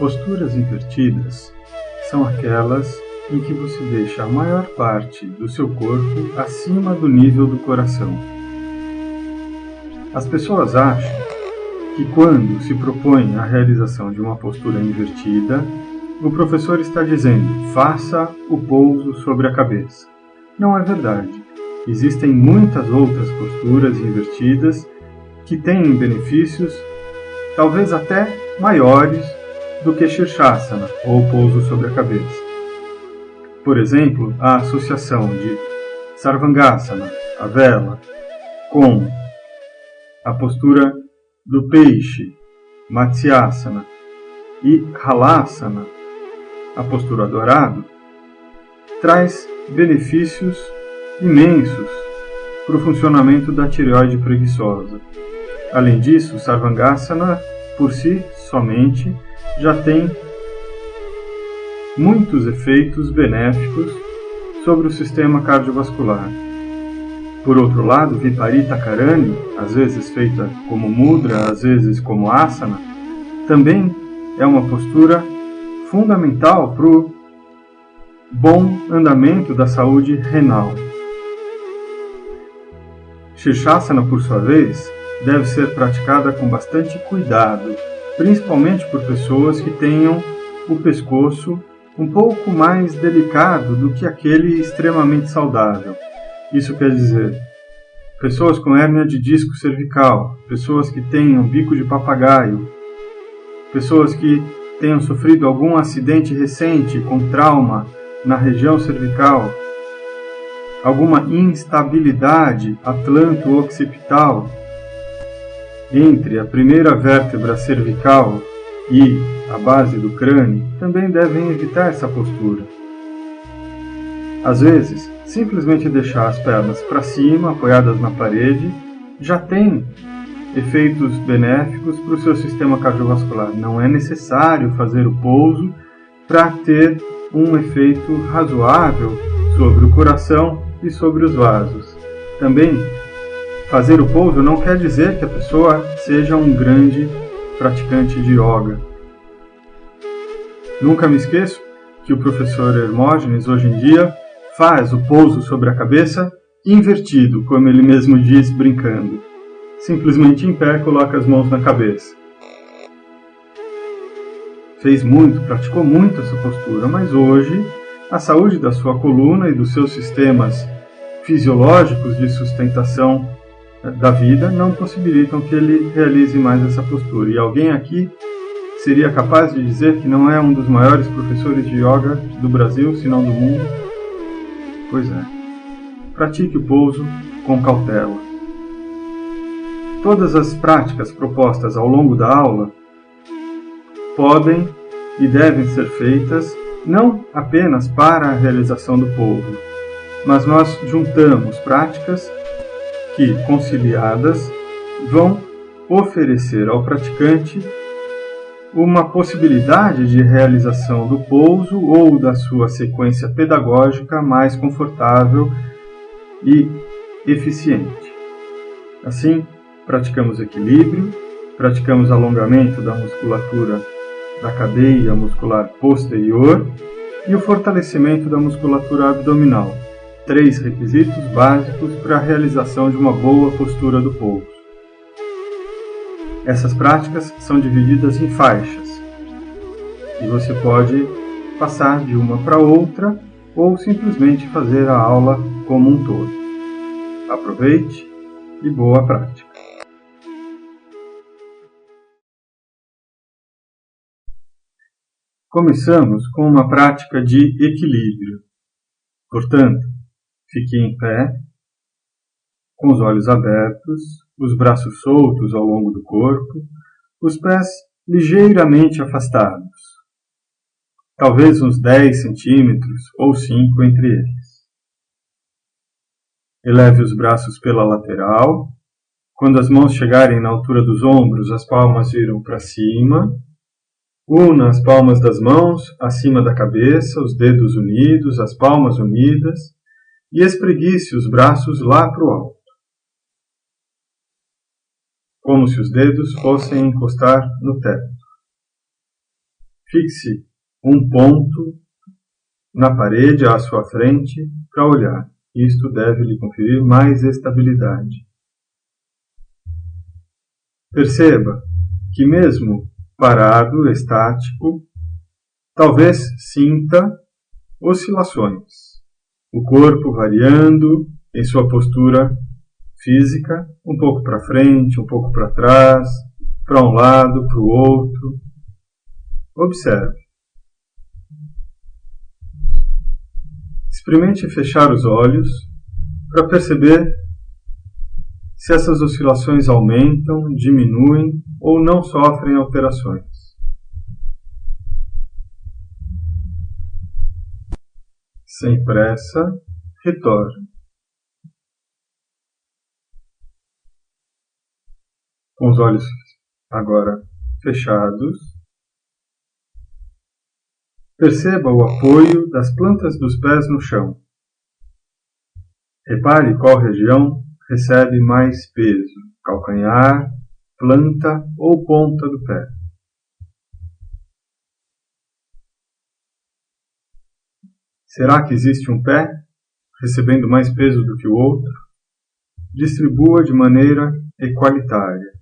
Posturas invertidas são aquelas em que você deixa a maior parte do seu corpo acima do nível do coração. As pessoas acham que quando se propõe a realização de uma postura invertida, o professor está dizendo, faça o pouso sobre a cabeça. Não é verdade. Existem muitas outras posturas invertidas que têm benefícios, talvez até maiores do que Shirshasana, ou pouso sobre a cabeça. Por exemplo, a associação de Sarvangasana, a vela, com a postura do peixe, Matsyasana, e Halasana, a postura do arado, traz benefícios imensos para o funcionamento da tireoide preguiçosa. Além disso, Sarvangasana, por si somente, já tem muitos efeitos benéficos sobre o sistema cardiovascular. Por outro lado, Viparita Karani, às vezes feita como mudra, às vezes como asana, também é uma postura fundamental para o bom andamento da saúde renal. Shirshasana, por sua vez, deve ser praticada com bastante cuidado, principalmente por pessoas que tenham o pescoço um pouco mais delicado do que aquele extremamente saudável. Isso quer dizer, pessoas com hérnia de disco cervical, pessoas que tenham bico de papagaio, pessoas que tenham sofrido algum acidente recente com trauma na região cervical, alguma instabilidade atlanto-occipital entre a primeira vértebra cervical e a base do crânio, também devem evitar essa postura. Às vezes, simplesmente deixar as pernas para cima, apoiadas na parede, já tem efeitos benéficos para o seu sistema cardiovascular. Não é necessário fazer o pouso para ter um efeito razoável sobre o coração e sobre os vasos. Também, fazer o pouso não quer dizer que a pessoa seja um grande praticante de yoga. Nunca me esqueço que o professor Hermógenes, hoje em dia, faz o pouso sobre a cabeça invertido, como ele mesmo diz, brincando. Simplesmente em pé, coloca as mãos na cabeça. Fez muito, praticou muito essa postura, mas hoje a saúde da sua coluna e dos seus sistemas fisiológicos de sustentação da vida não possibilitam que ele realize mais essa postura. E alguém aqui seria capaz de dizer que não é um dos maiores professores de yoga do Brasil, se não do mundo? Pois é. Pratique o pouso com cautela. Todas as práticas propostas ao longo da aula podem e devem ser feitas não apenas para a realização do pouso, mas nós juntamos práticas que, conciliadas, vão oferecer ao praticante uma possibilidade de realização do pouso ou da sua sequência pedagógica mais confortável e eficiente. Assim, praticamos equilíbrio, praticamos alongamento da musculatura da cadeia muscular posterior e o fortalecimento da musculatura abdominal, 3 requisitos básicos para a realização de uma boa postura do pouso. Essas práticas são divididas em faixas e você pode passar de uma para outra ou simplesmente fazer a aula como um todo. Aproveite e boa prática! Começamos com uma prática de equilíbrio. Portanto, fique em pé, com os olhos abertos, os braços soltos ao longo do corpo, os pés ligeiramente afastados, talvez uns 10 centímetros ou 5 entre eles. Eleve os braços pela lateral. Quando as mãos chegarem na altura dos ombros, as palmas viram para cima. Una as palmas das mãos acima da cabeça, os dedos unidos, as palmas unidas, e espreguice os braços lá para o alto, como se os dedos fossem encostar no teto. Fixe um ponto na parede à sua frente para olhar. Isto deve lhe conferir mais estabilidade. Perceba que mesmo parado, estático, talvez sinta oscilações. O corpo variando em sua postura física, um pouco para frente, um pouco para trás, para um lado, para o outro. Observe. Experimente fechar os olhos para perceber se essas oscilações aumentam, diminuem ou não sofrem alterações. Sem pressa, retorne. Com os olhos agora fechados, perceba o apoio das plantas dos pés no chão. Repare qual região recebe mais peso: calcanhar, planta ou ponta do pé. Será que existe um pé recebendo mais peso do que o outro? Distribua de maneira equalitária.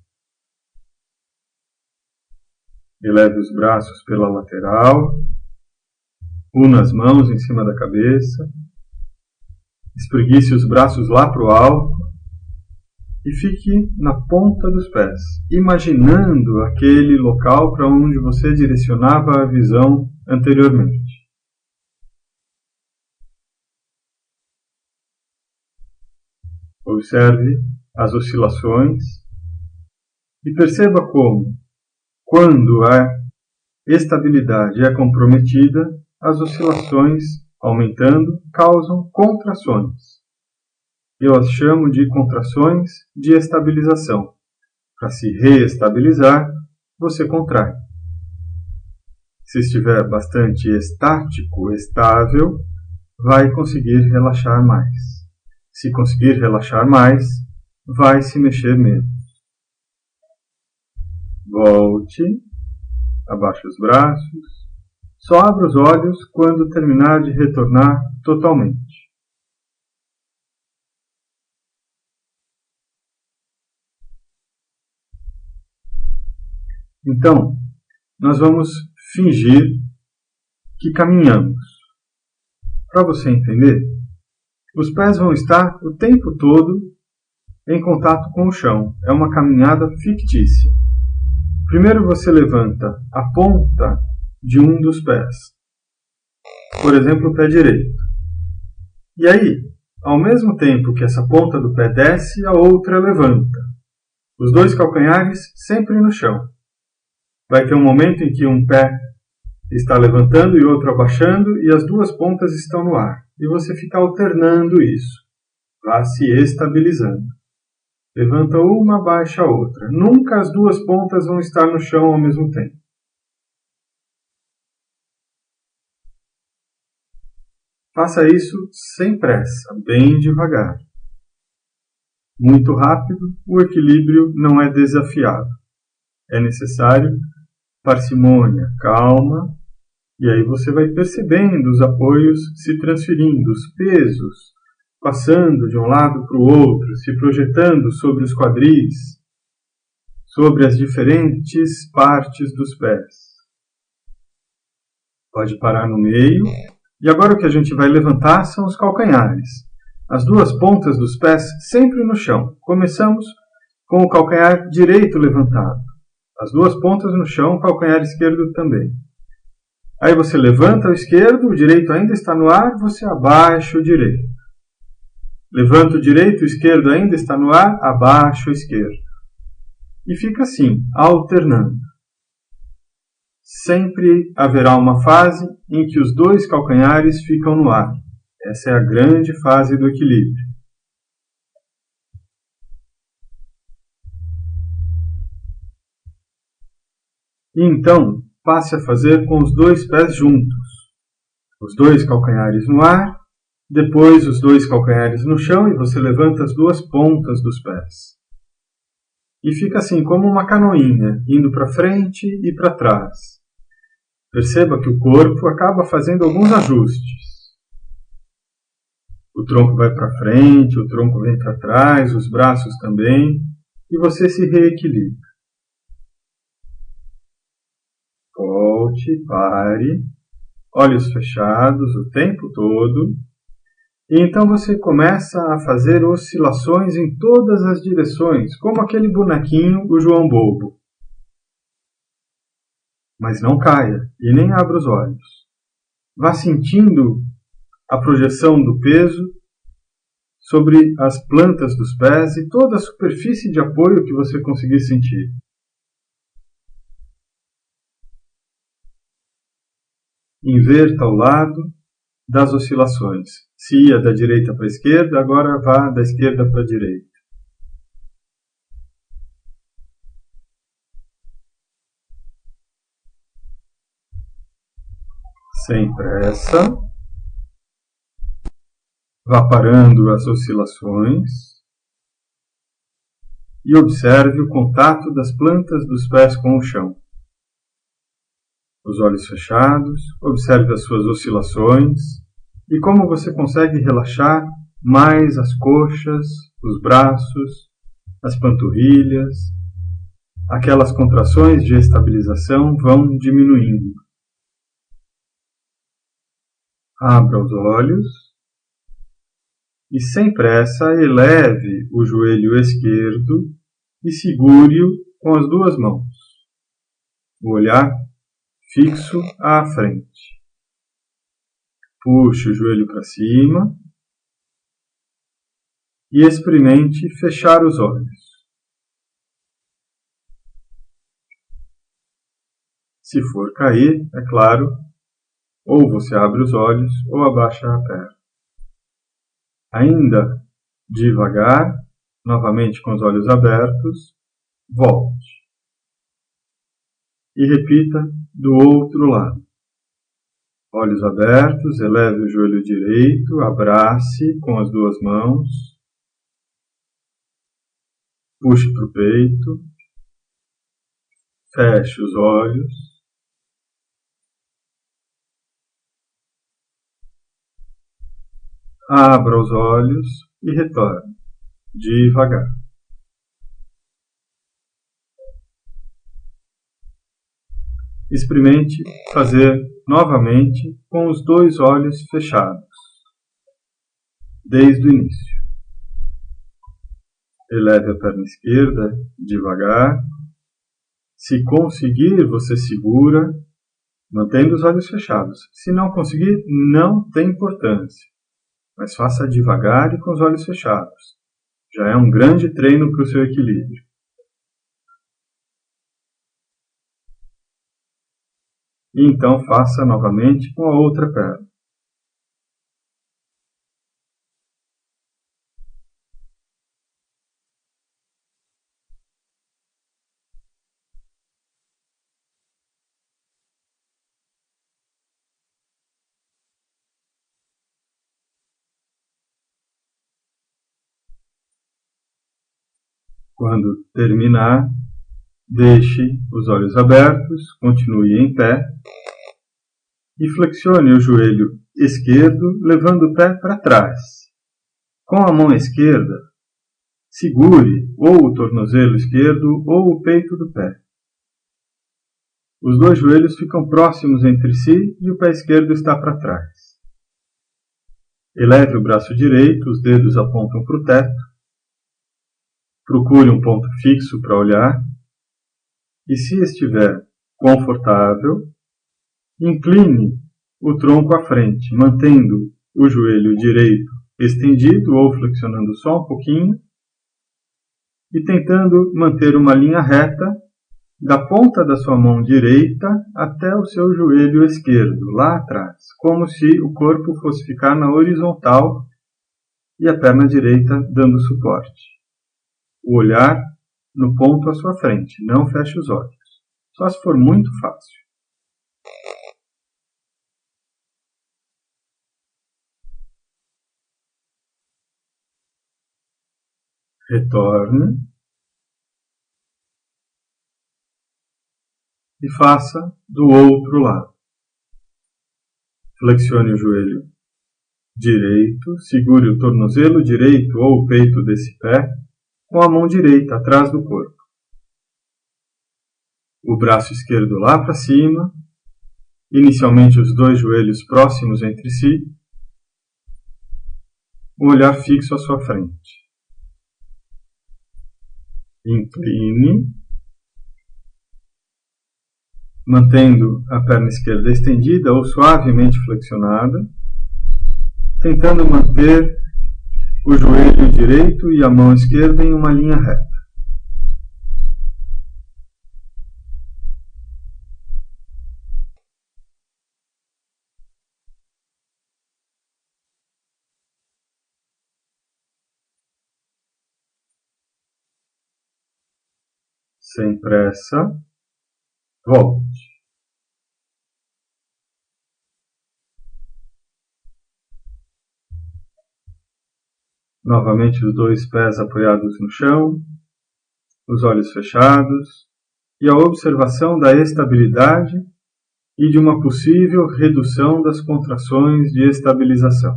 Eleve os braços pela lateral, una as mãos em cima da cabeça, espreguice os braços lá para o alto e fique na ponta dos pés, imaginando aquele local para onde você direcionava a visão anteriormente. Observe as oscilações e perceba como, quando a estabilidade é comprometida, as oscilações, aumentando, causam contrações. Eu as chamo de contrações de estabilização. Para se reestabilizar, você contrai. Se estiver bastante estático, estável, vai conseguir relaxar mais. Se conseguir relaxar mais, vai se mexer menos. Volte, abaixe os braços, só abra os olhos quando terminar de retornar totalmente. Então, nós vamos fingir que caminhamos. Para você entender, os pés vão estar o tempo todo em contato com o chão. É uma caminhada fictícia. Primeiro você levanta a ponta de um dos pés. Por exemplo, o pé direito. E aí, ao mesmo tempo que essa ponta do pé desce, a outra levanta. Os dois calcanhares sempre no chão. Vai ter um momento em que um pé está levantando e outro abaixando e as duas pontas estão no ar. E você fica alternando isso. Vá se estabilizando. Levanta uma, abaixa a outra. Nunca as duas pontas vão estar no chão ao mesmo tempo. Faça isso sem pressa, bem devagar. Muito rápido, o equilíbrio não é desafiado. É necessário parcimônia, calma, e aí você vai percebendo os apoios se transferindo, os pesos passando de um lado para o outro, se projetando sobre os quadris, sobre as diferentes partes dos pés. Pode parar no meio. E agora o que a gente vai levantar são os calcanhares. As duas pontas dos pés sempre no chão. Começamos com o calcanhar direito levantado. As duas pontas no chão, o calcanhar esquerdo também. Aí você levanta o esquerdo, o direito ainda está no ar, você abaixa o direito. Levanta o direito, o esquerdo ainda está no ar, abaixa o esquerdo. E fica assim, alternando. Sempre haverá uma fase em que os dois calcanhares ficam no ar. Essa é a grande fase do equilíbrio. E então, passe a fazer com os dois pés juntos. Os dois calcanhares no ar, depois os dois calcanhares no chão e você levanta as duas pontas dos pés. E fica assim como uma canoinha, indo para frente e para trás. Perceba que o corpo acaba fazendo alguns ajustes. O tronco vai para frente, o tronco vem para trás, os braços também, e você se reequilibra. Volte, pare, olhos fechados o tempo todo, e então você começa a fazer oscilações em todas as direções, como aquele bonequinho, o João Bobo. Mas não caia e nem abra os olhos. Vá sentindo a projeção do peso sobre as plantas dos pés e toda a superfície de apoio que você conseguir sentir. Inverta ao lado das oscilações. Se ia da direita para a esquerda, agora vá da esquerda para a direita. Sem pressa. Vá parando as oscilações e observe o contato das plantas dos pés com o chão. Os olhos fechados, observe as suas oscilações e como você consegue relaxar mais as coxas, os braços, as panturrilhas. Aquelas contrações de estabilização vão diminuindo. Abra os olhos e, sem pressa, eleve o joelho esquerdo e segure-o com as duas mãos. O olhar fixo à frente. Puxe o joelho para cima e experimente fechar os olhos. Se for cair, é claro, ou você abre os olhos ou abaixa a perna. Ainda devagar, novamente com os olhos abertos, volte. E repita do outro lado. Olhos abertos, eleve o joelho direito, abrace com as duas mãos, puxe para o peito, feche os olhos, abra os olhos e retorne, devagar. Experimente fazer novamente com os dois olhos fechados, desde o início. Eleve a perna esquerda devagar. Se conseguir, você segura, mantendo os olhos fechados. Se não conseguir, não tem importância. Mas faça devagar e com os olhos fechados. Já é um grande treino para o seu equilíbrio. E então faça novamente com a outra perna. Quando terminar, deixe os olhos abertos, continue em pé e flexione o joelho esquerdo, levando o pé para trás. Com a mão esquerda, segure ou o tornozelo esquerdo ou o peito do pé. Os dois joelhos ficam próximos entre si e o pé esquerdo está para trás. Eleve o braço direito, os dedos apontam para o teto. Procure um ponto fixo para olhar. E se estiver confortável, incline o tronco à frente, mantendo o joelho direito estendido ou flexionando só um pouquinho e tentando manter uma linha reta da ponta da sua mão direita até o seu joelho esquerdo, lá atrás, como se o corpo fosse ficar na horizontal e a perna direita dando suporte. O olhar no ponto à sua frente, não feche os olhos, só se for muito fácil. Retorne e faça do outro lado. Flexione o joelho direito, segure o tornozelo direito ou o peito desse pé com a mão direita atrás do corpo. O braço esquerdo lá para cima, inicialmente os dois joelhos próximos entre si, o olhar fixo à sua frente. Incline, mantendo a perna esquerda estendida ou suavemente flexionada, tentando manter o joelho direito e a mão esquerda em uma linha reta. Sem pressa, volte. Novamente os dois pés apoiados no chão, os olhos fechados e a observação da estabilidade e de uma possível redução das contrações de estabilização.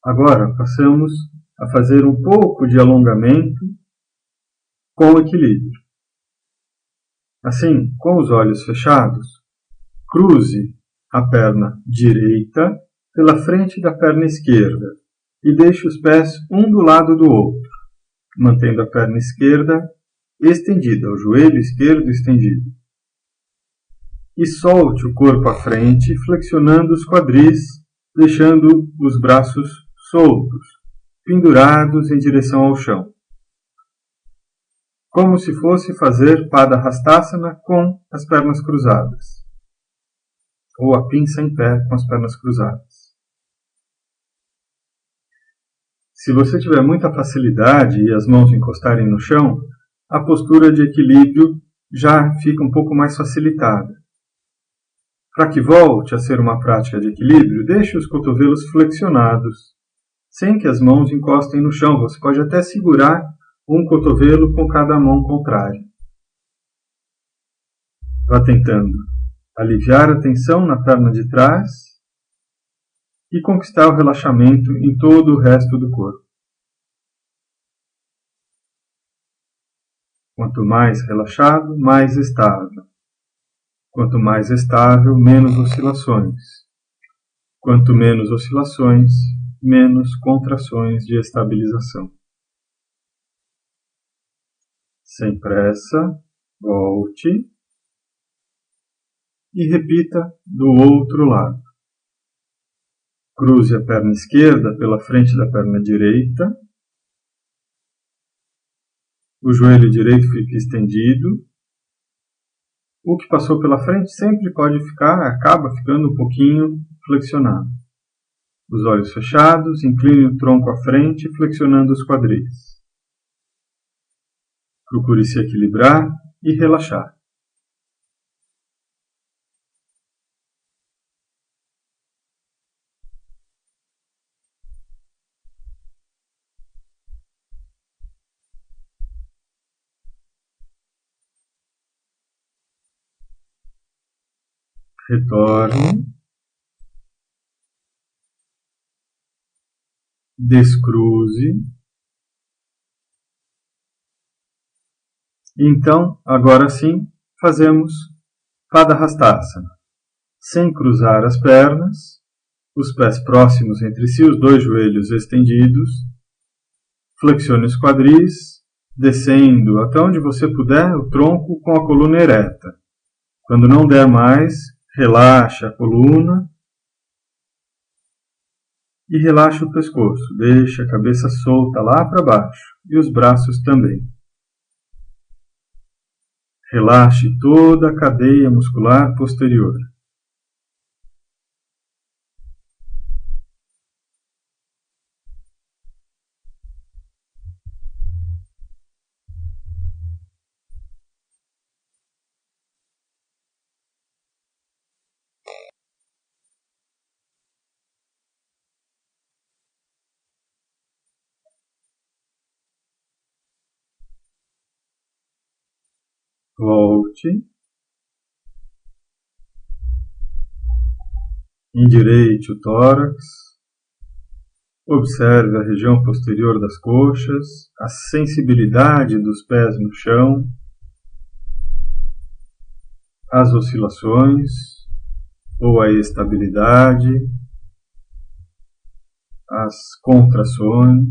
Agora passamos a fazer um pouco de alongamento com equilíbrio. Assim, com os olhos fechados, cruze a perna direita pela frente da perna esquerda e deixe os pés um do lado do outro, mantendo a perna esquerda estendida, o joelho esquerdo estendido. E solte o corpo à frente, flexionando os quadris, deixando os braços soltos, pendurados em direção ao chão. Como se fosse fazer Padahastasana com as pernas cruzadas, ou a pinça em pé com as pernas cruzadas. Se você tiver muita facilidade e as mãos encostarem no chão, a postura de equilíbrio já fica um pouco mais facilitada. Para que volte a ser uma prática de equilíbrio, deixe os cotovelos flexionados, sem que as mãos encostem no chão. Você pode até segurar um cotovelo com cada mão contrária. Vá tentando aliviar a tensão na perna de trás e conquistar o relaxamento em todo o resto do corpo. Quanto mais relaxado, mais estável. Quanto mais estável, menos oscilações. Quanto menos oscilações, menos contrações de estabilização. Sem pressa, volte e repita do outro lado. Cruze a perna esquerda pela frente da perna direita. O joelho direito fica estendido. O que passou pela frente sempre acaba ficando um pouquinho flexionado. Os olhos fechados, incline o tronco à frente, flexionando os quadris. Procure se equilibrar e relaxar. Retorne. Descruze. Então, agora sim, fazemos Padahastasana. Sem cruzar as pernas, os pés próximos entre si, os dois joelhos estendidos. Flexione os quadris, descendo até onde você puder o tronco com a coluna ereta. Quando não der mais, relaxe a coluna e relaxe o pescoço. Deixe a cabeça solta lá para baixo e os braços também. Relaxe toda a cadeia muscular posterior. Volte. Endireite o tórax. Observe a região posterior das coxas, a sensibilidade dos pés no chão, as oscilações ou a estabilidade, as contrações.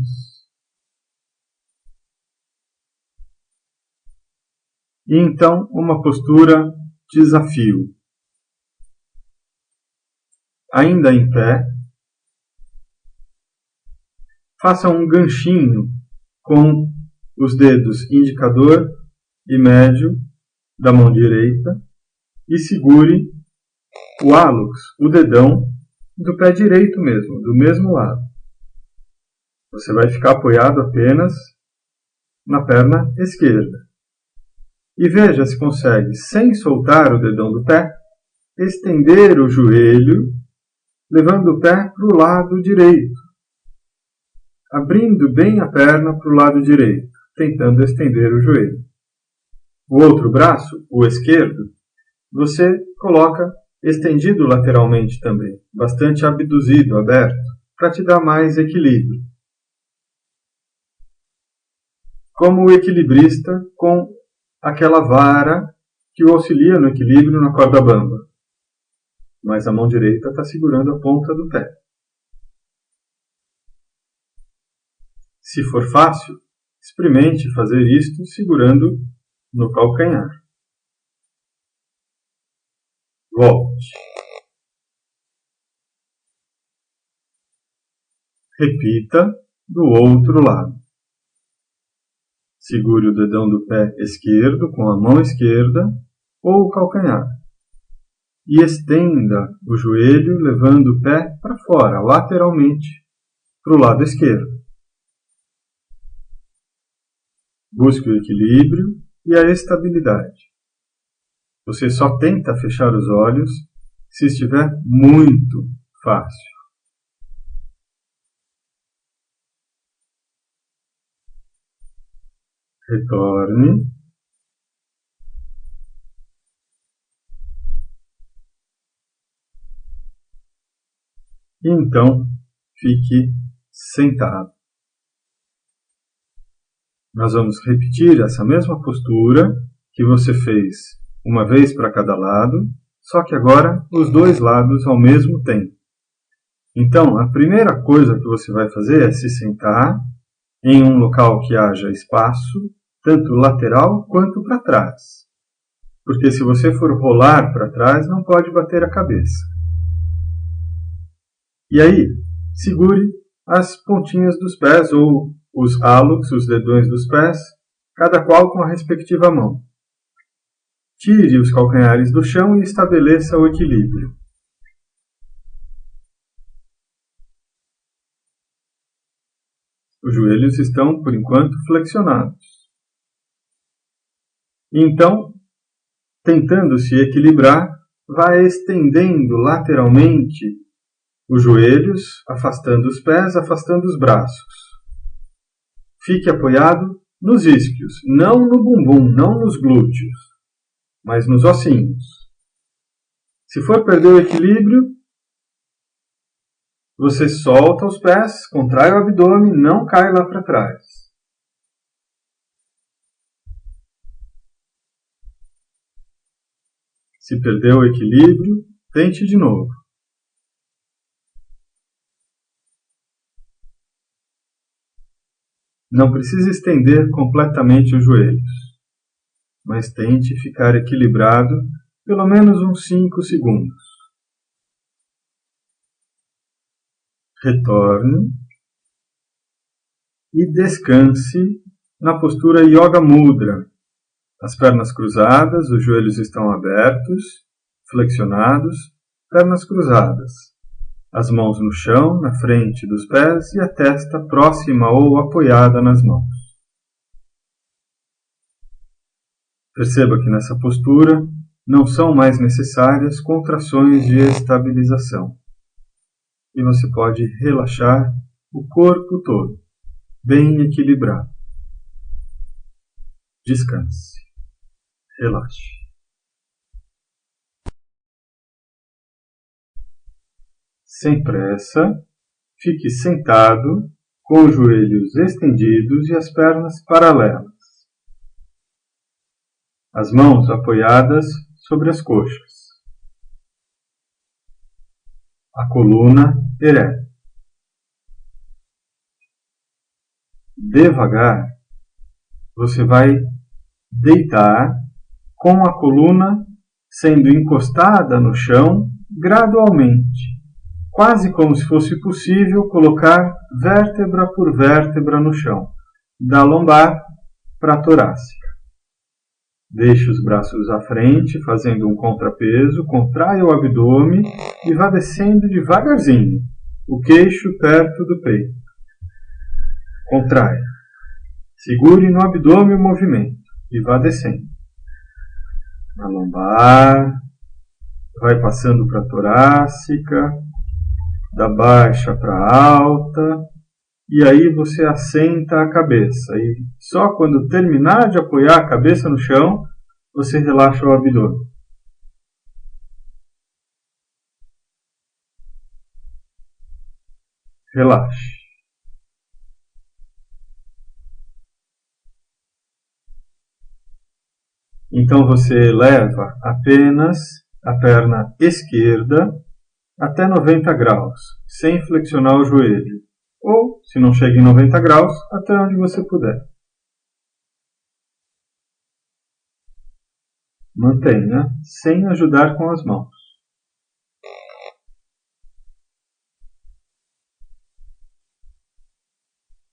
E então, uma postura desafio. Ainda em pé, faça um ganchinho com os dedos indicador e médio da mão direita e segure o hálux, o dedão, do pé direito mesmo, do mesmo lado. Você vai ficar apoiado apenas na perna esquerda. E veja se consegue, sem soltar o dedão do pé, estender o joelho, levando o pé para o lado direito. Abrindo bem a perna para o lado direito, tentando estender o joelho. O outro braço, o esquerdo, você coloca estendido lateralmente também, bastante abduzido, aberto, para te dar mais equilíbrio. Como o equilibrista com aquela vara que o auxilia no equilíbrio na corda bamba. Mas a mão direita está segurando a ponta do pé. Se for fácil, experimente fazer isto segurando no calcanhar. Volte. Repita do outro lado. Segure o dedão do pé esquerdo com a mão esquerda ou o calcanhar. E estenda o joelho levando o pé para fora, lateralmente, para o lado esquerdo. Busque o equilíbrio e a estabilidade. Você só tenta fechar os olhos se estiver muito fácil. Retorne. E então, fique sentado. Nós vamos repetir essa mesma postura que você fez uma vez para cada lado, só que agora os dois lados ao mesmo tempo. Então, a primeira coisa que você vai fazer é se sentar em um local que haja espaço, tanto lateral quanto para trás. Porque se você for rolar para trás, não pode bater a cabeça. E aí, segure as pontinhas dos pés, ou os hálux, os dedões dos pés, cada qual com a respectiva mão. Tire os calcanhares do chão e estabeleça o equilíbrio. Os joelhos estão, por enquanto, flexionados. Então, tentando se equilibrar, vai estendendo lateralmente os joelhos, afastando os pés, afastando os braços. Fique apoiado nos isquios, não no bumbum, não nos glúteos, mas nos ossinhos. Se for perder o equilíbrio, você solta os pés, contrai o abdômen, não cai lá para trás. Se perdeu o equilíbrio, tente de novo. Não precisa estender completamente os joelhos, mas tente ficar equilibrado pelo menos uns 5 segundos. Retorne e descanse na postura Yoga Mudra. As pernas cruzadas, os joelhos estão abertos, flexionados, pernas cruzadas. As mãos no chão, na frente dos pés e a testa próxima ou apoiada nas mãos. Perceba que nessa postura não são mais necessárias contrações de estabilização. E você pode relaxar o corpo todo, bem equilibrado. Descanse. Relaxe. Sem pressa, fique sentado, com os joelhos estendidos e as pernas paralelas. As mãos apoiadas sobre as coxas. A coluna ereta. Devagar, você vai deitar com a coluna sendo encostada no chão gradualmente, quase como se fosse possível colocar vértebra por vértebra no chão, da lombar para a torácica. Deixe os braços à frente, fazendo um contrapeso, contraia o abdômen e vá descendo devagarzinho, o queixo perto do peito. Contraia. Segure no abdômen o movimento e vá descendo. Na lombar, vai passando para a torácica, da baixa para a alta, e aí você assenta a cabeça. E só quando terminar de apoiar a cabeça no chão, você relaxa o abdômen. Relaxe. Então você eleva apenas a perna esquerda até 90 graus, sem flexionar o joelho. Ou, se não chega em 90 graus, até onde você puder. Mantenha, sem ajudar com as mãos.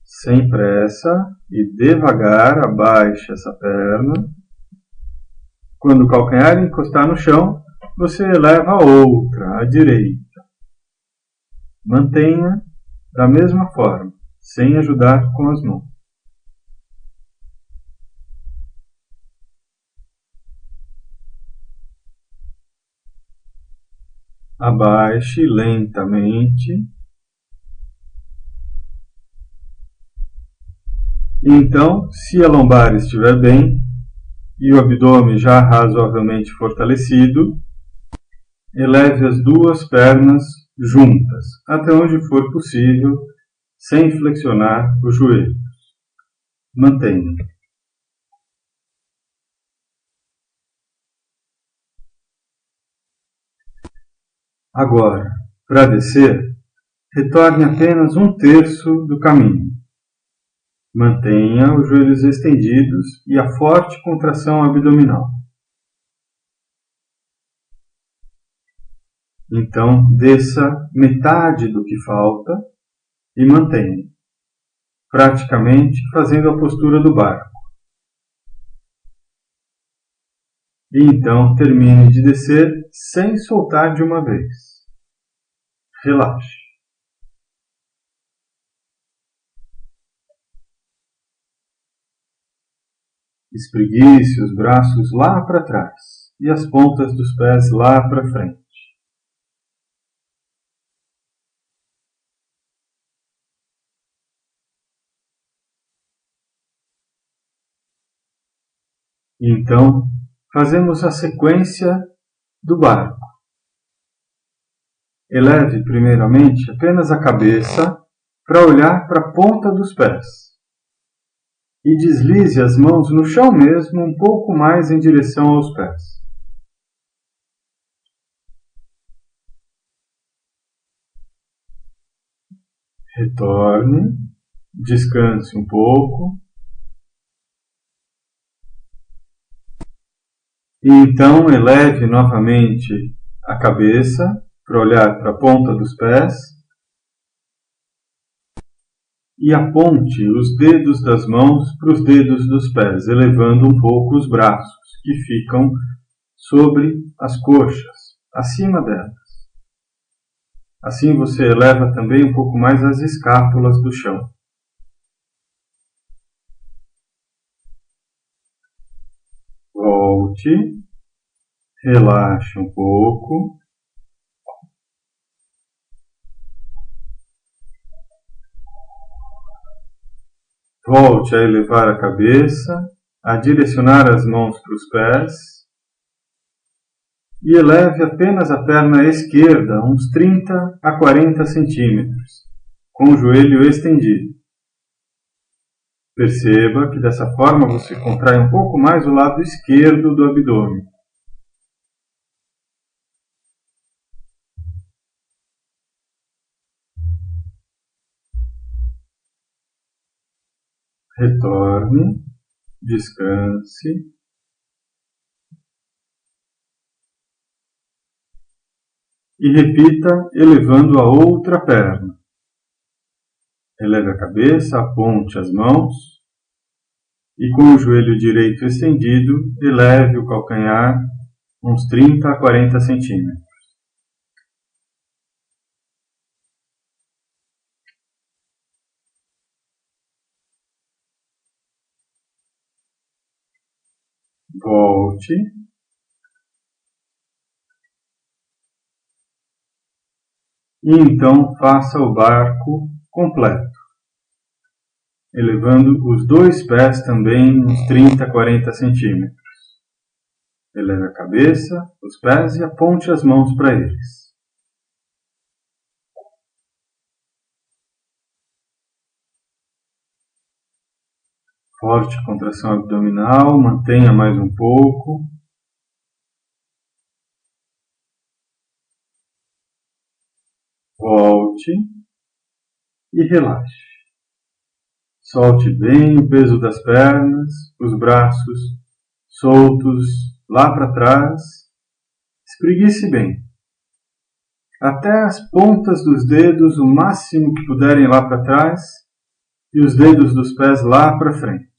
Sem pressa e devagar abaixe essa perna. Quando o calcanhar encostar no chão, você eleva a outra, à direita. Mantenha da mesma forma, sem ajudar com as mãos. Abaixe lentamente. E então, se a lombar estiver bem e o abdômen já razoavelmente fortalecido, eleve as duas pernas juntas, até onde for possível, sem flexionar os joelhos. Mantenha. Agora, para descer, retorne apenas 1/3 do caminho. Mantenha os joelhos estendidos e a forte contração abdominal. Então, desça metade do que falta e mantenha, praticamente fazendo a postura do barco. E então termine de descer sem soltar de uma vez. Relaxe. Espreguice os braços lá para trás e as pontas dos pés lá para frente. E então, fazemos a sequência do barco. Eleve primeiramente apenas a cabeça para olhar para a ponta dos pés. E deslize as mãos no chão mesmo, um pouco mais em direção aos pés. Retorne, descanse um pouco. E então eleve novamente a cabeça para olhar para a ponta dos pés e aponte os dedos das mãos para os dedos dos pés, elevando um pouco os braços, que ficam sobre as coxas, acima delas. Assim você eleva também um pouco mais as escápulas do chão. Volte, relaxe um pouco. Volte a elevar a cabeça a direcionar as mãos para os pés e eleve apenas a perna esquerda uns 30 a 40 centímetros, com o joelho estendido. Perceba que dessa forma você contrai um pouco mais o lado esquerdo do abdômen. Retorne, descanse. E repita elevando a outra perna. Eleve a cabeça, aponte as mãos e com o joelho direito estendido, eleve o calcanhar uns 30 a 40 centímetros. Volte. E então faça o barco completo, elevando os dois pés também uns 30 a 40 centímetros. Eleve a cabeça, os pés e aponte as mãos para eles. Forte contração abdominal, mantenha mais um pouco. Volte e relaxe. Solte bem o peso das pernas, os braços soltos lá para trás. Espreguice bem. Até as pontas dos dedos, o máximo que puderem lá para trás, e os dedos dos pés lá para frente.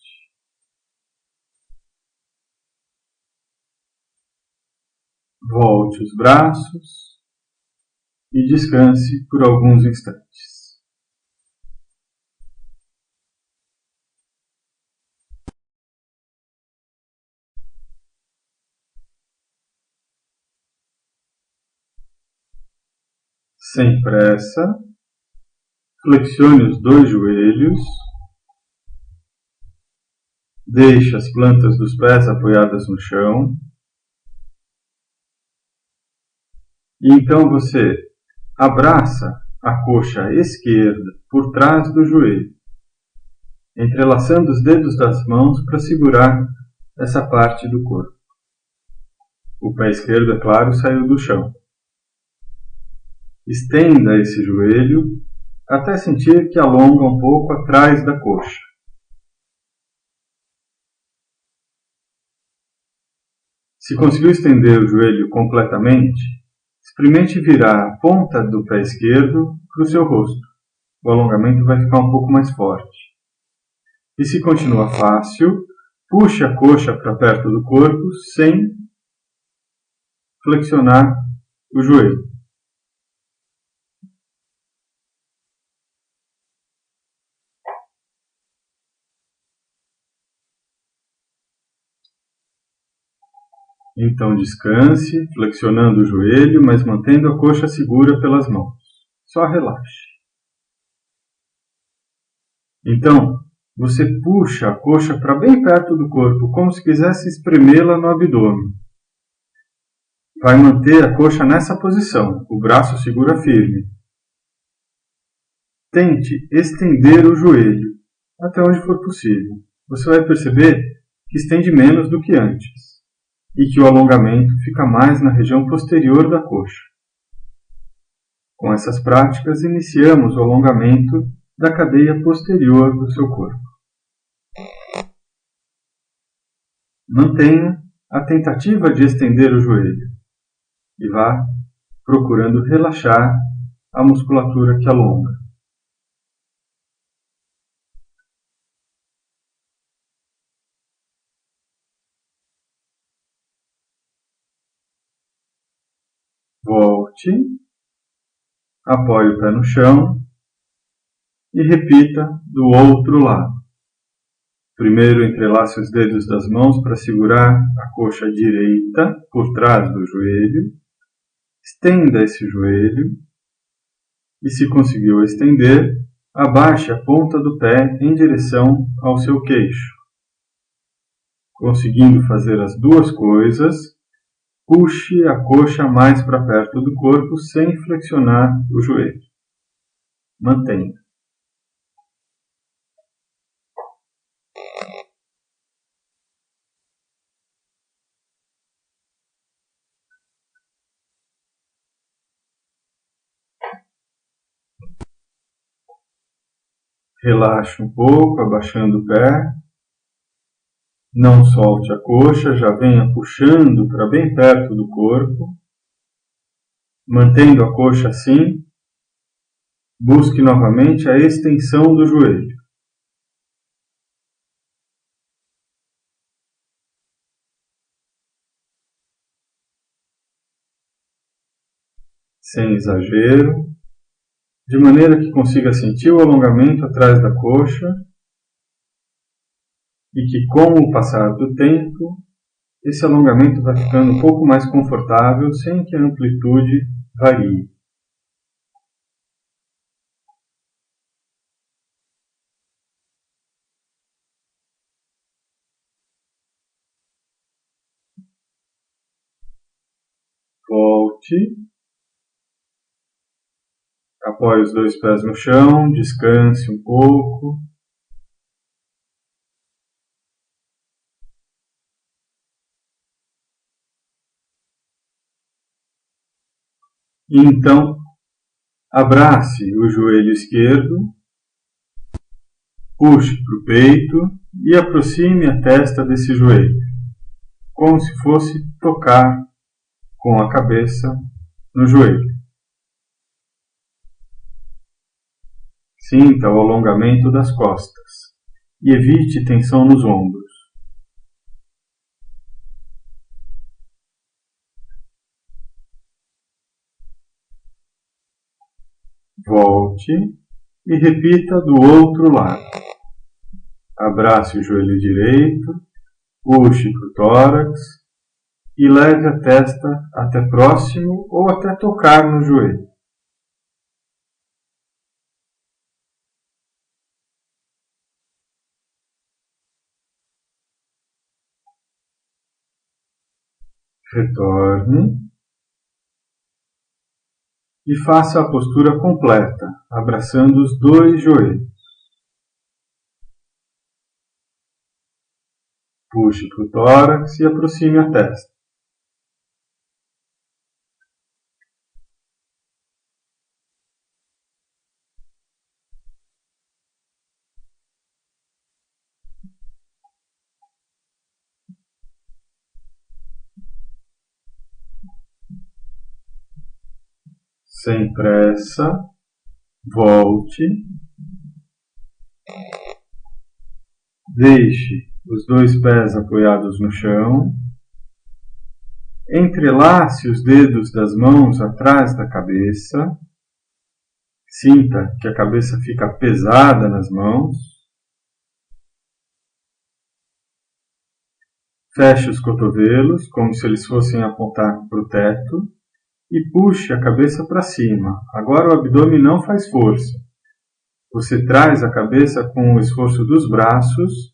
Volte os braços e descanse por alguns instantes. Sem pressa, flexione os dois joelhos, deixe as plantas dos pés apoiadas no chão. E então você abraça a coxa esquerda por trás do joelho, entrelaçando os dedos das mãos para segurar essa parte do corpo. O pé esquerdo, é claro, saiu do chão. Estenda esse joelho até sentir que alonga um pouco atrás da coxa. Se conseguiu estender o joelho completamente, experimente virar a ponta do pé esquerdo para o seu rosto. O alongamento vai ficar um pouco mais forte. E se continua fácil, puxe a coxa para perto do corpo sem flexionar o joelho. Então descanse, flexionando o joelho, mas mantendo a coxa segura pelas mãos. Só relaxe. Então, você puxa a coxa para bem perto do corpo, como se quisesse espremê-la no abdômen. Vai manter a coxa nessa posição, o braço segura firme. Tente estender o joelho, até onde for possível. Você vai perceber que estende menos do que antes e que o alongamento fica mais na região posterior da coxa. Com essas práticas, iniciamos o alongamento da cadeia posterior do seu corpo. Mantenha a tentativa de estender o joelho e vá procurando relaxar a musculatura que alonga. Volte, apoie o pé no chão e repita do outro lado. Primeiro entrelace os dedos das mãos para segurar a coxa direita por trás do joelho. Estenda esse joelho e, se conseguiu estender, abaixe a ponta do pé em direção ao seu queixo. Conseguindo fazer as duas coisas, puxe a coxa mais para perto do corpo sem flexionar o joelho. Mantenha. Relaxe um pouco, abaixando o pé. Não solte a coxa, já venha puxando para bem perto do corpo. Mantendo a coxa assim, busque novamente a extensão do joelho. Sem exagero, de maneira que consiga sentir o alongamento atrás da coxa e que, com o passar do tempo, esse alongamento vai ficando um pouco mais confortável sem que a amplitude varie. Volte. Apoie os dois pés no chão, descanse um pouco. E então, abrace o joelho esquerdo, puxe para o peito e aproxime a testa desse joelho, como se fosse tocar com a cabeça no joelho. Sinta o alongamento das costas e evite tensão nos ombros. Volte e repita do outro lado. Abrace o joelho direito, puxe para o tórax e leve a testa até próximo ou até tocar no joelho. Retorne e faça a postura completa, abraçando os dois joelhos. Puxe para o tórax e aproxime a testa. Sem pressa, volte. Deixe os dois pés apoiados no chão. Entrelace os dedos das mãos atrás da cabeça. Sinta que a cabeça fica pesada nas mãos. Feche os cotovelos, como se eles fossem apontar para o teto. E puxe a cabeça para cima. Agora o abdômen não faz força. Você traz a cabeça com o esforço dos braços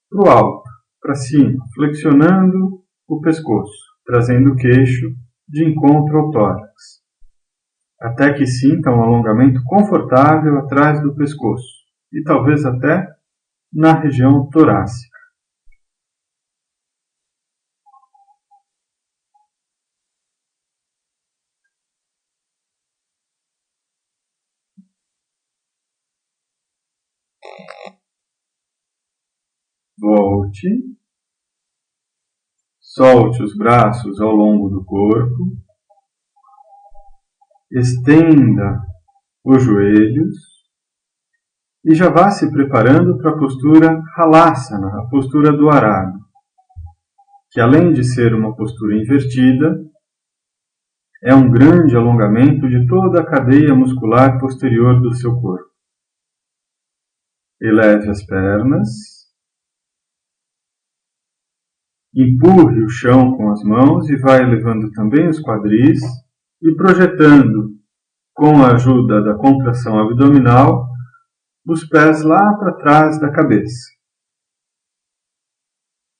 para o alto, para cima, flexionando o pescoço, trazendo o queixo de encontro ao tórax, até que sinta um alongamento confortável atrás do pescoço e talvez até na região torácica. Volte, solte os braços ao longo do corpo, estenda os joelhos e já vá se preparando para a postura Halasana, a postura do arado, que além de ser uma postura invertida, é um grande alongamento de toda a cadeia muscular posterior do seu corpo. Eleve as pernas, empurre o chão com as mãos e vai elevando também os quadris e projetando, com a ajuda da contração abdominal, os pés lá para trás da cabeça.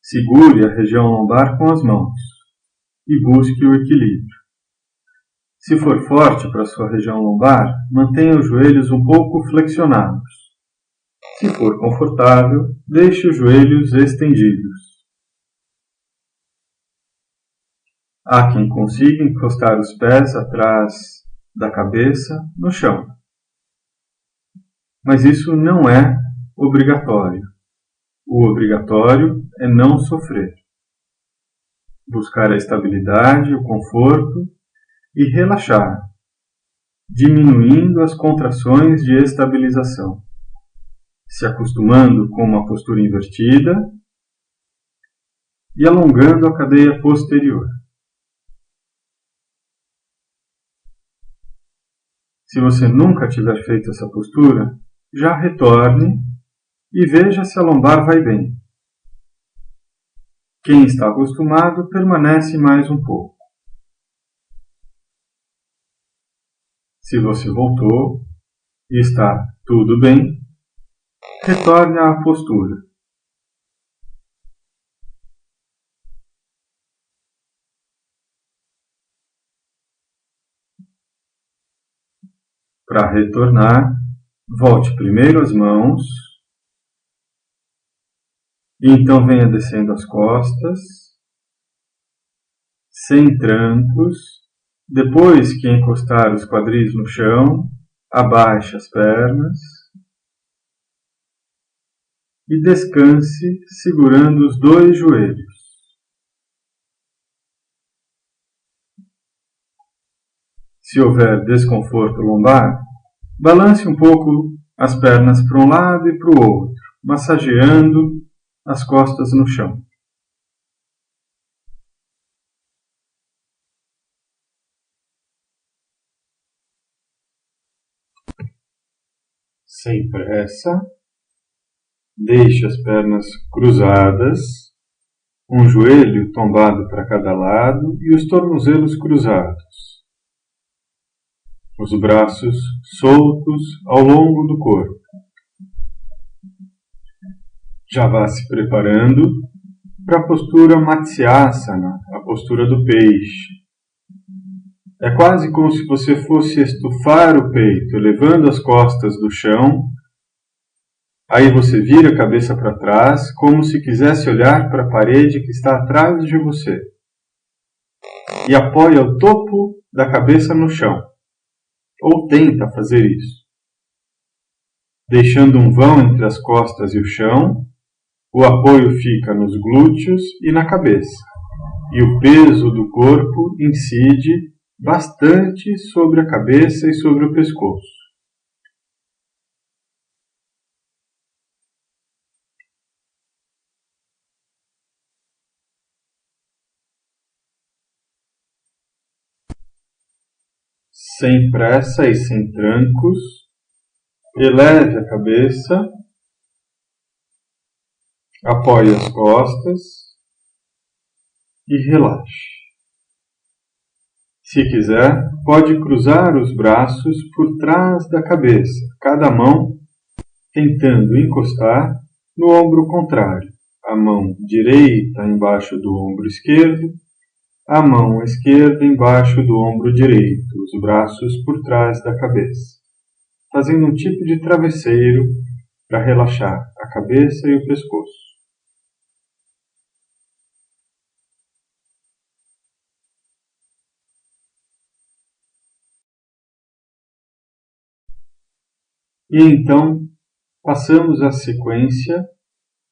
Segure a região lombar com as mãos e busque o equilíbrio. Se for forte para a sua região lombar, mantenha os joelhos um pouco flexionados. Se for confortável, deixe os joelhos estendidos. Há quem consiga encostar os pés atrás da cabeça no chão. Mas isso não é obrigatório. O obrigatório é não sofrer. Buscar a estabilidade, o conforto e relaxar, diminuindo as contrações de estabilização, se acostumando com uma postura invertida e alongando a cadeia posterior. Se você nunca tiver feito essa postura, já retorne e veja se a lombar vai bem. Quem está acostumado permanece mais um pouco. Se você voltou e está tudo bem, retorne à postura. Para retornar, volte primeiro as mãos, e então venha descendo as costas, sem trancos. Depois que encostar os quadris no chão, abaixe as pernas e descanse segurando os dois joelhos. Se houver desconforto lombar, balance um pouco as pernas para um lado e para o outro, massageando as costas no chão. Sem pressa, deixe as pernas cruzadas, um joelho tombado para cada lado e os tornozelos cruzados. Os braços soltos ao longo do corpo. Já vá se preparando para a postura Matsyasana, a postura do peixe. É quase como se você fosse estufar o peito, elevando as costas do chão. Aí você vira a cabeça para trás, como se quisesse olhar para a parede que está atrás de você. E apoia o topo da cabeça no chão. Ou tenta fazer isso. Deixando um vão entre as costas e o chão, o apoio fica nos glúteos e na cabeça. E o peso do corpo incide bastante sobre a cabeça e sobre o pescoço. Sem pressa e sem trancos, eleve a cabeça, apoie as costas e relaxe. Se quiser, pode cruzar os braços por trás da cabeça, cada mão tentando encostar no ombro contrário. A mão direita embaixo do ombro esquerdo, a mão esquerda embaixo do ombro direito, os braços por trás da cabeça, fazendo um tipo de travesseiro para relaxar a cabeça e o pescoço. E então passamos à sequência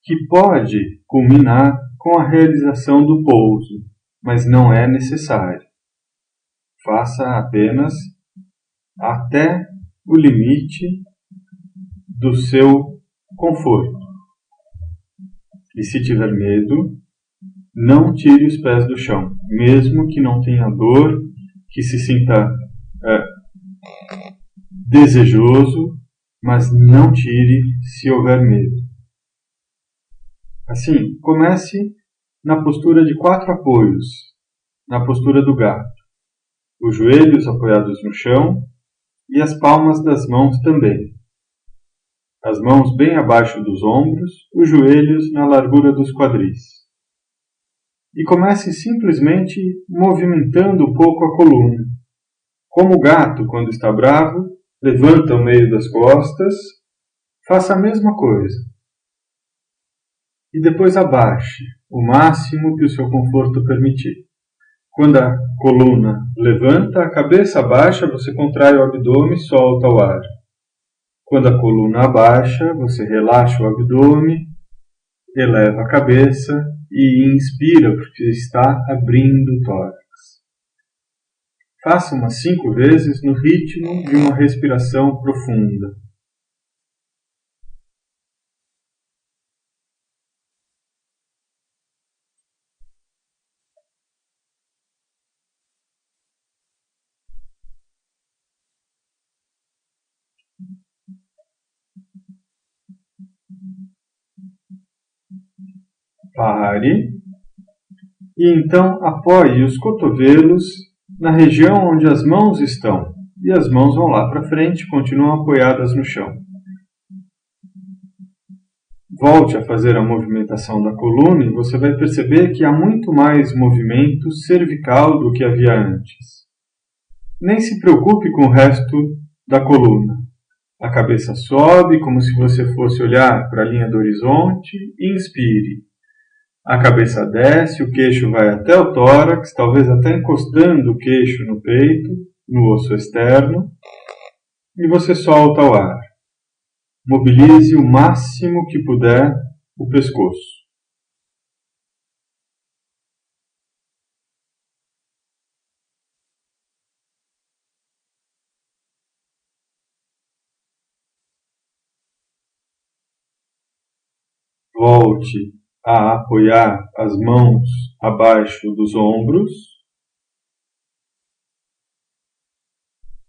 que pode culminar com a realização do pouso, mas não é necessário. Faça apenas até o limite do seu conforto. E se tiver medo, não tire os pés do chão, mesmo que não tenha dor, que se sinta desejoso, mas não tire se houver medo. Assim, comece na postura de 4 apoios, na postura do gato. Os joelhos apoiados no chão e as palmas das mãos também. As mãos bem abaixo dos ombros, os joelhos na largura dos quadris. e comece simplesmente movimentando um pouco a coluna. Como o gato, quando está bravo, levanta o meio das costas, faça a mesma coisa. E depois abaixe o máximo que o seu conforto permitir. Quando a coluna levanta, a cabeça abaixa, você contrai o abdômen e solta o ar. Quando a coluna abaixa, você relaxa o abdômen, eleva a cabeça e inspira, porque está abrindo o tórax. Faça umas 5 vezes no ritmo de uma respiração profunda. Pare e então apoie os cotovelos na região onde as mãos estão. E as mãos vão lá para frente, continuam apoiadas no chão. Volte a fazer a movimentação da coluna e você vai perceber que há muito mais movimento cervical do que havia antes. Nem se preocupe com o resto da coluna. A cabeça sobe como se você fosse olhar para a linha do horizonte e inspire. A cabeça desce, o queixo vai até o tórax, talvez até encostando o queixo no peito, no osso externo, e você solta o ar. Mobilize o máximo que puder o pescoço. Volte a apoiar as mãos abaixo dos ombros.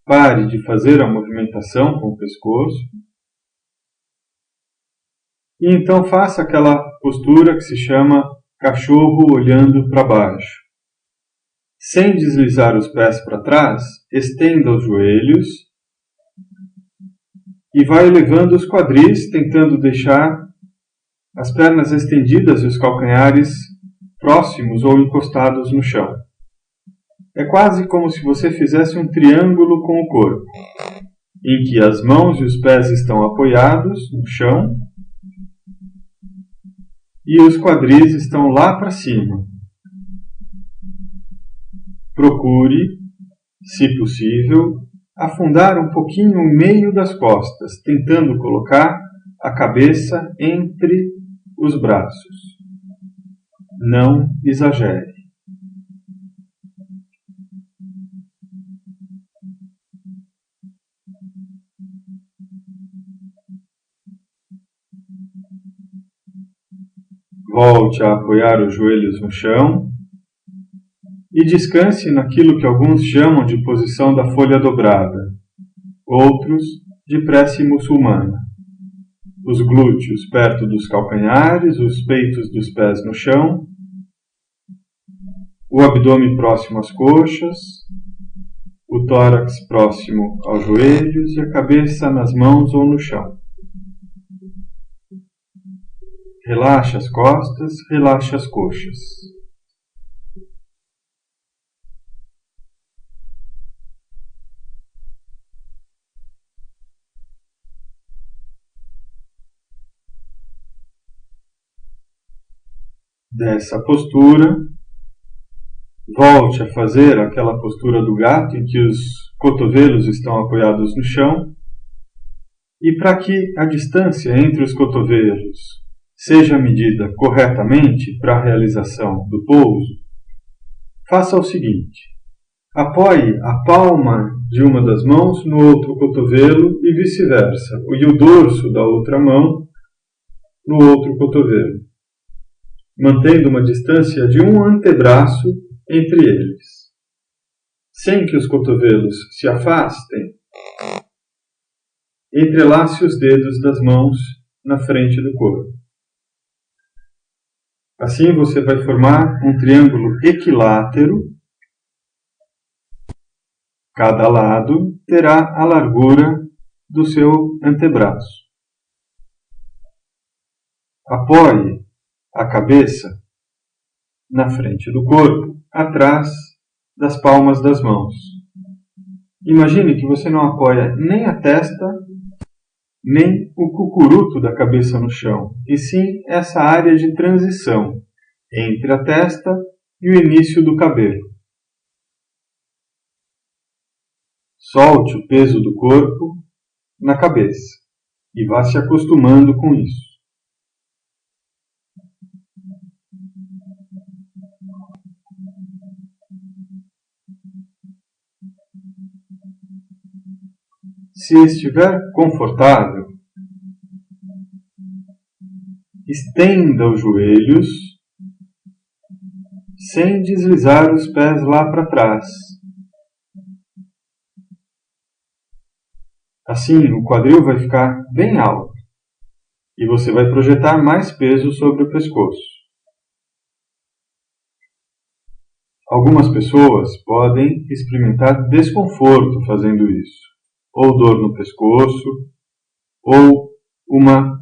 Pare de fazer a movimentação com o pescoço. E então faça aquela postura que se chama cachorro olhando para baixo. Sem deslizar os pés para trás, estenda os joelhos e vai elevando os quadris, tentando deixar as pernas estendidas e os calcanhares próximos ou encostados no chão. É quase como se você fizesse um triângulo com o corpo, em que as mãos e os pés estão apoiados no chão e os quadris estão lá para cima. Procure, se possível, afundar um pouquinho o meio das costas, tentando colocar a cabeça entre os braços. Não exagere. Volte a apoiar os joelhos no chão e descanse naquilo que alguns chamam de posição da folha dobrada, outros de prece muçulmana. Os glúteos perto dos calcanhares, os peitos dos pés no chão, o abdômen próximo às coxas, o tórax próximo aos joelhos e a cabeça nas mãos ou no chão. Relaxe as costas, relaxe as coxas. Dessa postura, volte a fazer aquela postura do gato em que os cotovelos estão apoiados no chão e para que a distância entre os cotovelos seja medida corretamente para a realização do pouso, faça o seguinte: apoie a palma de uma das mãos no outro cotovelo e vice-versa, e o dorso da outra mão no outro cotovelo, mantendo uma distância de um antebraço entre eles, sem que os cotovelos se afastem. Entrelace os dedos das mãos na frente do corpo. Assim você vai formar um triângulo equilátero. Cada lado terá a largura do seu antebraço. Apoie a cabeça na frente do corpo, atrás das palmas das mãos. Imagine que você não apoia nem a testa, nem o cucuruto da cabeça no chão, e sim essa área de transição entre a testa e o início do cabelo. Solte o peso do corpo na cabeça e vá se acostumando com isso. Se estiver confortável, estenda os joelhos sem deslizar os pés lá para trás. Assim, o quadril vai ficar bem alto e você vai projetar mais peso sobre o pescoço. Algumas pessoas podem experimentar desconforto fazendo isso, ou dor no pescoço, ou uma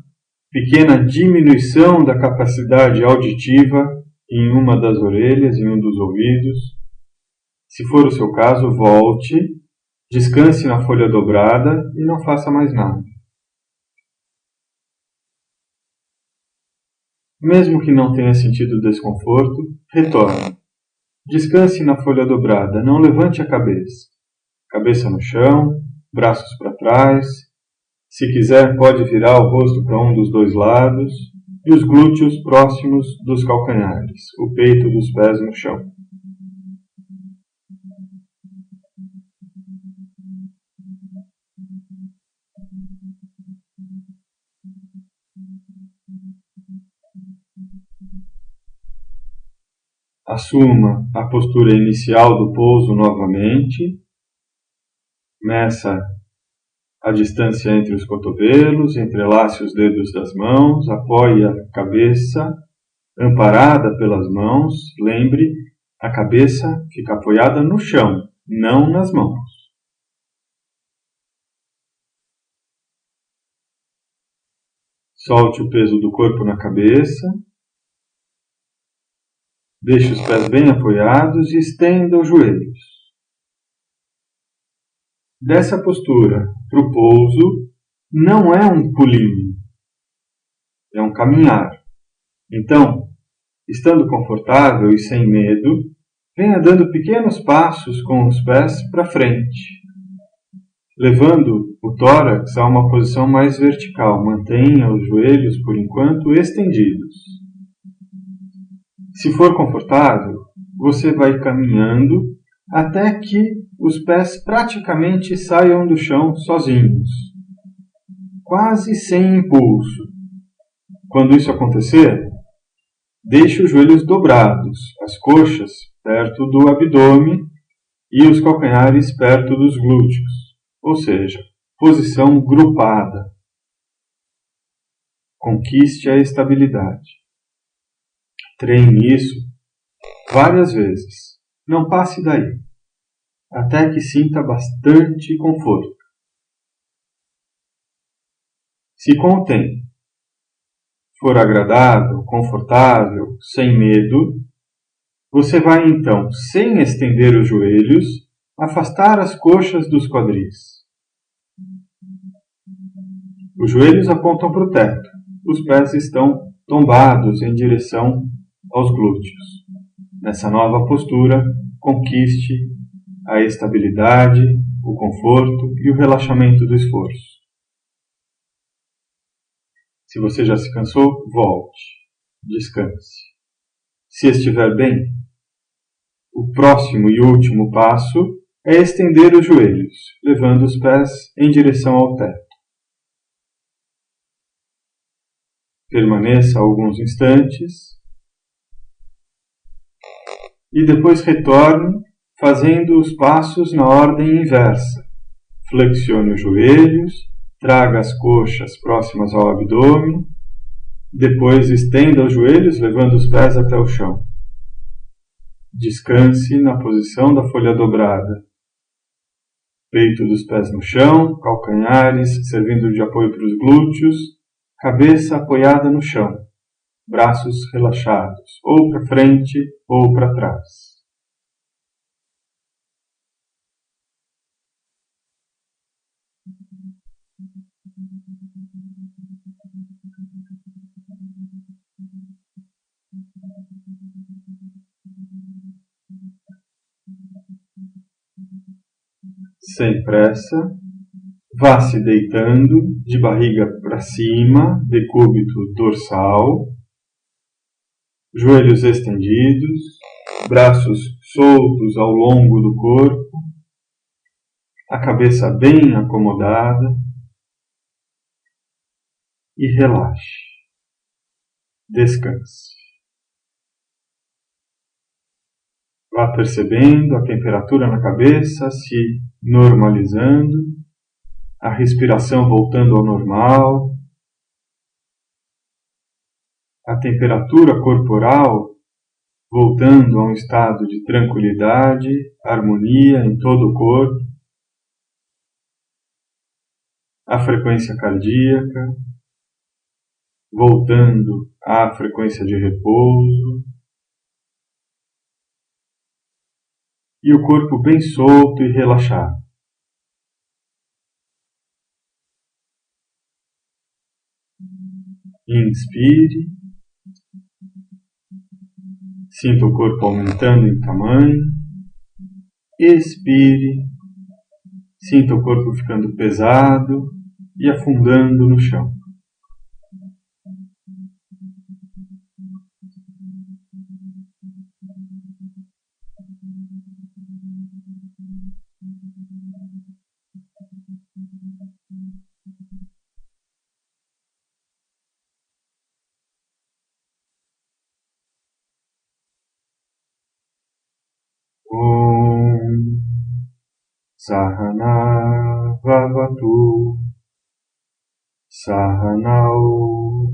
pequena diminuição da capacidade auditiva em uma das orelhas, em um dos ouvidos. Se for o seu caso, volte, descanse na folha dobrada e não faça mais nada. Mesmo que não tenha sentido desconforto, retorne. Descanse na folha dobrada, não levante a cabeça. Cabeça no chão, braços para trás. Se quiser, pode virar o rosto para um dos dois lados e os glúteos próximos dos calcanhares, o peito dos pés no chão. Assuma a postura inicial do pouso novamente. Meça a distância entre os cotovelos, entrelace os dedos das mãos, apoie a cabeça amparada pelas mãos. Lembre, a cabeça fica apoiada no chão, não nas mãos. Solte o peso do corpo na cabeça. Deixe os pés bem apoiados e estenda os joelhos. Dessa postura para o pouso não é um pulinho, é um caminhar. Então, estando confortável e sem medo, venha dando pequenos passos com os pés para frente, levando o tórax a uma posição mais vertical. Mantenha os joelhos, por enquanto, estendidos. Se for confortável, você vai caminhando até que os pés praticamente saiam do chão sozinhos, quase sem impulso. Quando isso acontecer, deixe os joelhos dobrados, as coxas perto do abdômen e os calcanhares perto dos glúteos, ou seja, posição grupada. Conquiste a estabilidade. Treine isso várias vezes. Não passe daí, até que sinta bastante conforto. Se com o tempo for agradável, confortável, sem medo, você vai então, sem estender os joelhos, afastar as coxas dos quadris. Os joelhos apontam para o teto, os pés estão tombados em direção aos glúteos. Nessa nova postura, conquiste a estabilidade, o conforto e o relaxamento do esforço. Se você já se cansou, volte, descanse. Se estiver bem, o próximo e último passo é estender os joelhos, levando os pés em direção ao teto. Permaneça alguns instantes e depois retorne fazendo os passos na ordem inversa. Flexione os joelhos, traga as coxas próximas ao abdômen, depois estenda os joelhos levando os pés até o chão. Descanse na posição da folha dobrada. Peito dos pés no chão, calcanhares servindo de apoio para os glúteos, cabeça apoiada no chão. braços relaxados, ou para frente ou para trás. Sem pressa, vá se deitando de barriga para cima, decúbito dorsal, joelhos estendidos, braços soltos ao longo do corpo, a cabeça bem acomodada e relaxe. Descanse. Vá percebendo a temperatura na cabeça se normalizando, a respiração voltando ao normal, a temperatura corporal voltando a um estado de tranquilidade, harmonia em todo o corpo, a frequência cardíaca voltando à frequência de repouso, e o corpo bem solto e relaxado. Inspire, sinta o corpo aumentando em tamanho. Expire, sinta o corpo ficando pesado e afundando no chão. Om Sahana Vavatu Sahanau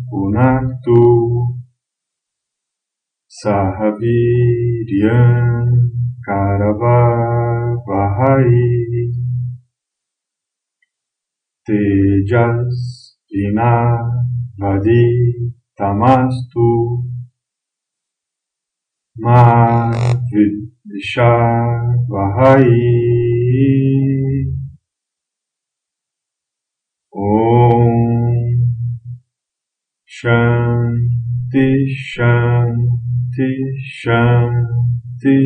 Punaktu Sahaviryam Karavavahai Tejas Vinavadi Tamastu Ma Vidvishavahai. Om Shanti Shanti Shanti.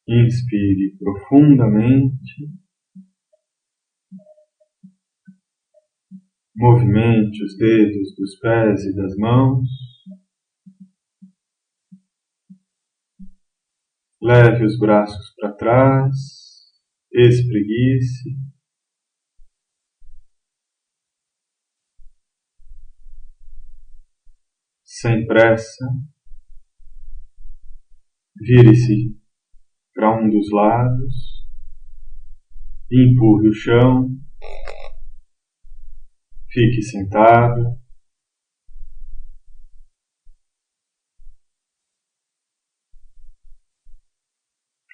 Inspire profundamente. Movimente os dedos dos pés e das mãos. Leve os braços para trás. Espreguice. Sem pressa. Vire-se para um dos lados. Empurre o chão. Fique sentado.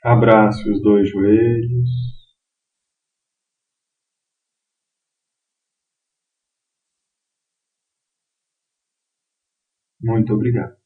Abrace os dois joelhos. Muito obrigado.